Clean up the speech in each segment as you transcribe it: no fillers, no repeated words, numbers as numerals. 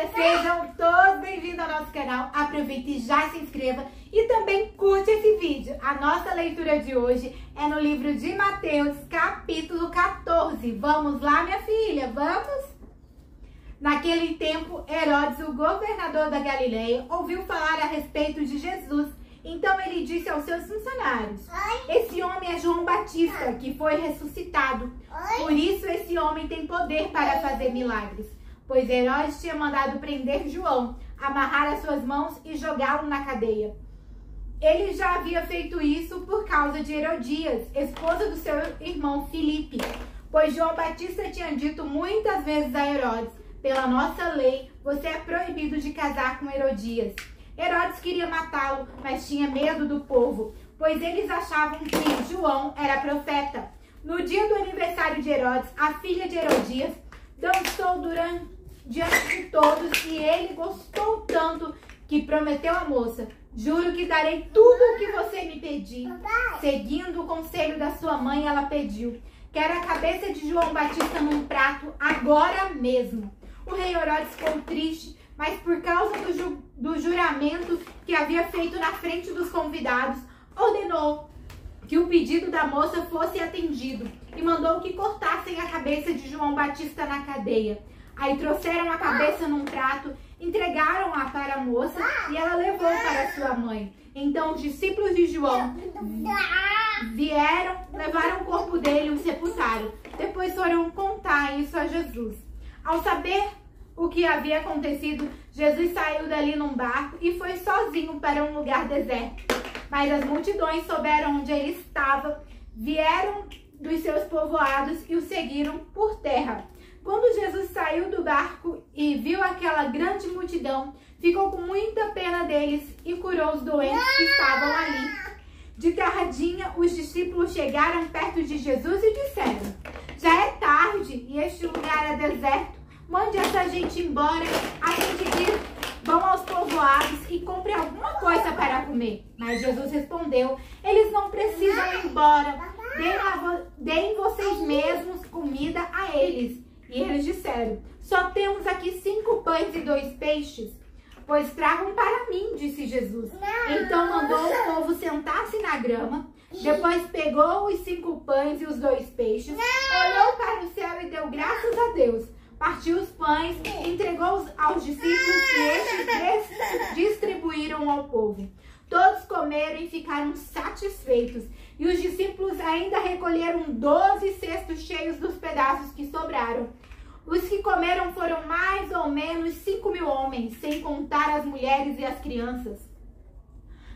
família, sejam todos bem-vindos ao nosso canal. Aproveite e já se inscreva e também curte esse vídeo. A nossa leitura de hoje é no livro de Mateus, capítulo 14. Vamos lá, minha filha, vamos? Naquele tempo, Herodes, o governador da Galileia, ouviu falar a respeito de Jesus. Então ele disse aos seus funcionários: esse homem é João Batista, que foi ressuscitado. Por isso esse homem tem poder para fazer milagres. Pois Herodes tinha mandado prender João, amarrar as suas mãos e jogá-lo na cadeia. Ele já havia feito isso por causa de Herodias, esposa do seu irmão Filipe. Pois João Batista tinha dito muitas vezes a Herodes: pela nossa lei, você é proibido de casar com Herodias. Herodes queria matá-lo, mas tinha medo do povo, pois eles achavam que João era profeta. No dia do aniversário de Herodes, a filha de Herodias dançou diante de todos e ele gostou tanto que prometeu à moça: juro que darei tudo o que você me pedir. Seguindo o conselho da sua mãe, ela pediu: quero a cabeça de João Batista num prato agora mesmo. O rei Herodes ficou triste, mas por causa do juramento que havia feito na frente dos convidados, ordenou que o pedido da moça fosse atendido e mandou que cortassem a cabeça de João Batista na cadeia. Aí trouxeram a cabeça num prato, entregaram-a para a moça e ela levou para sua mãe. Então os discípulos de João vieram, levaram o corpo dele e o sepultaram. Depois foram contar isso a Jesus. Ao saber o que havia acontecido, Jesus saiu dali num barco e foi sozinho para um lugar deserto. Mas as multidões souberam onde ele estava, vieram dos seus povoados e o seguiram por terra. Quando Jesus saiu do barco e viu aquela grande multidão, ficou com muita pena deles e curou os doentes que estavam ali. De tarradinha, os discípulos chegaram perto de Jesus e disseram: já é tarde e este lugar é deserto. Mande essa gente embora, a fim de que vão aos povoados e comprem alguma coisa para comer. Mas Jesus respondeu: eles não precisam ir embora. Deem vocês mesmos comida a eles. E eles disseram: só temos aqui 5 pães e 2 peixes. Pois tragam para mim, disse Jesus. Então mandou o povo sentar-se na grama. Depois pegou os 5 pães e os 2 peixes, olhou para o céu e deu graças a Deus. Partiu os pães, entregou-os aos discípulos e estes distribuíram ao povo. Todos comeram e ficaram satisfeitos. E os discípulos ainda recolheram 12 cestos cheios dos pedaços que sobraram. Os que comeram foram mais ou menos 5.000 homens, sem contar as mulheres e as crianças.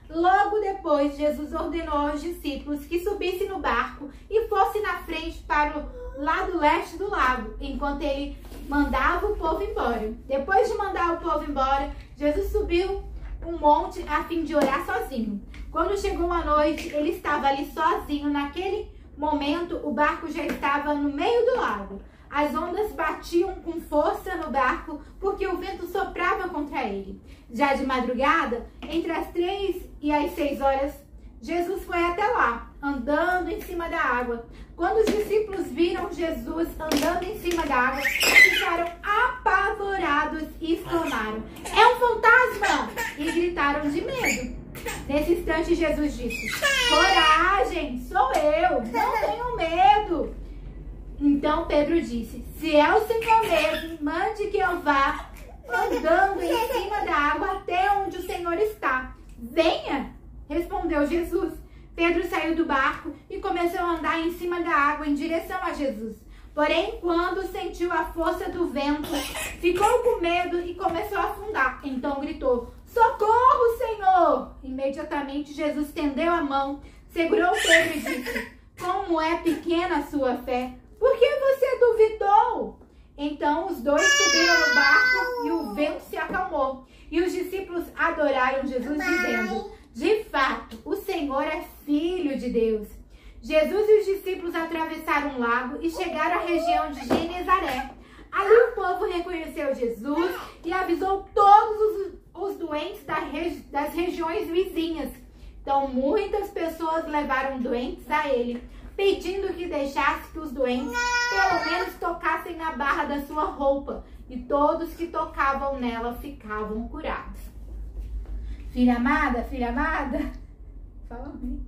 Logo depois, Jesus ordenou aos discípulos que subissem no barco e fossem na frente para o lado leste do lago, enquanto ele mandava o povo embora. Depois de mandar o povo embora, Jesus subiu um monte a fim de orar sozinho. Quando chegou a noite, ele estava ali sozinho. Naquele momento, o barco já estava no meio do lago. As ondas batiam com força no barco, porque o vento soprava contra ele. Já de madrugada, entre as 3 e as 6 horas, Jesus foi até lá, andando em cima da água. Quando os discípulos viram Jesus andando em cima da água, ficaram apavorados e exclamaram: é um fantasma! E gritaram de medo. Nesse instante, Jesus disse: coragem, sou eu, não tenham medo. Então Pedro disse: se é o Senhor mesmo, mande que eu vá andando em cima da água até onde o Senhor está. Venha, respondeu Jesus. Pedro saiu do barco e começou a andar em cima da água em direção a Jesus. Porém, quando sentiu a força do vento, ficou com medo e começou a afundar. Então gritou: socorro, Senhor! Imediatamente Jesus estendeu a mão, segurou Pedro e disse: como é pequena a sua fé! Por que você duvidou? Então os dois subiram no barco e o vento se acalmou. E os discípulos adoraram Jesus, dizendo: de fato, o Senhor é Filho de Deus. Jesus e os discípulos atravessaram um lago e chegaram à região de Genezaré. Ali o povo reconheceu Jesus e avisou todos os doentes das regiões vizinhas. Então muitas pessoas levaram doentes a ele, pedindo que deixasse que os doentes pelo menos tocassem na barra da sua roupa. e todos que tocavam nela ficavam curados. Filha amada, fala a mim.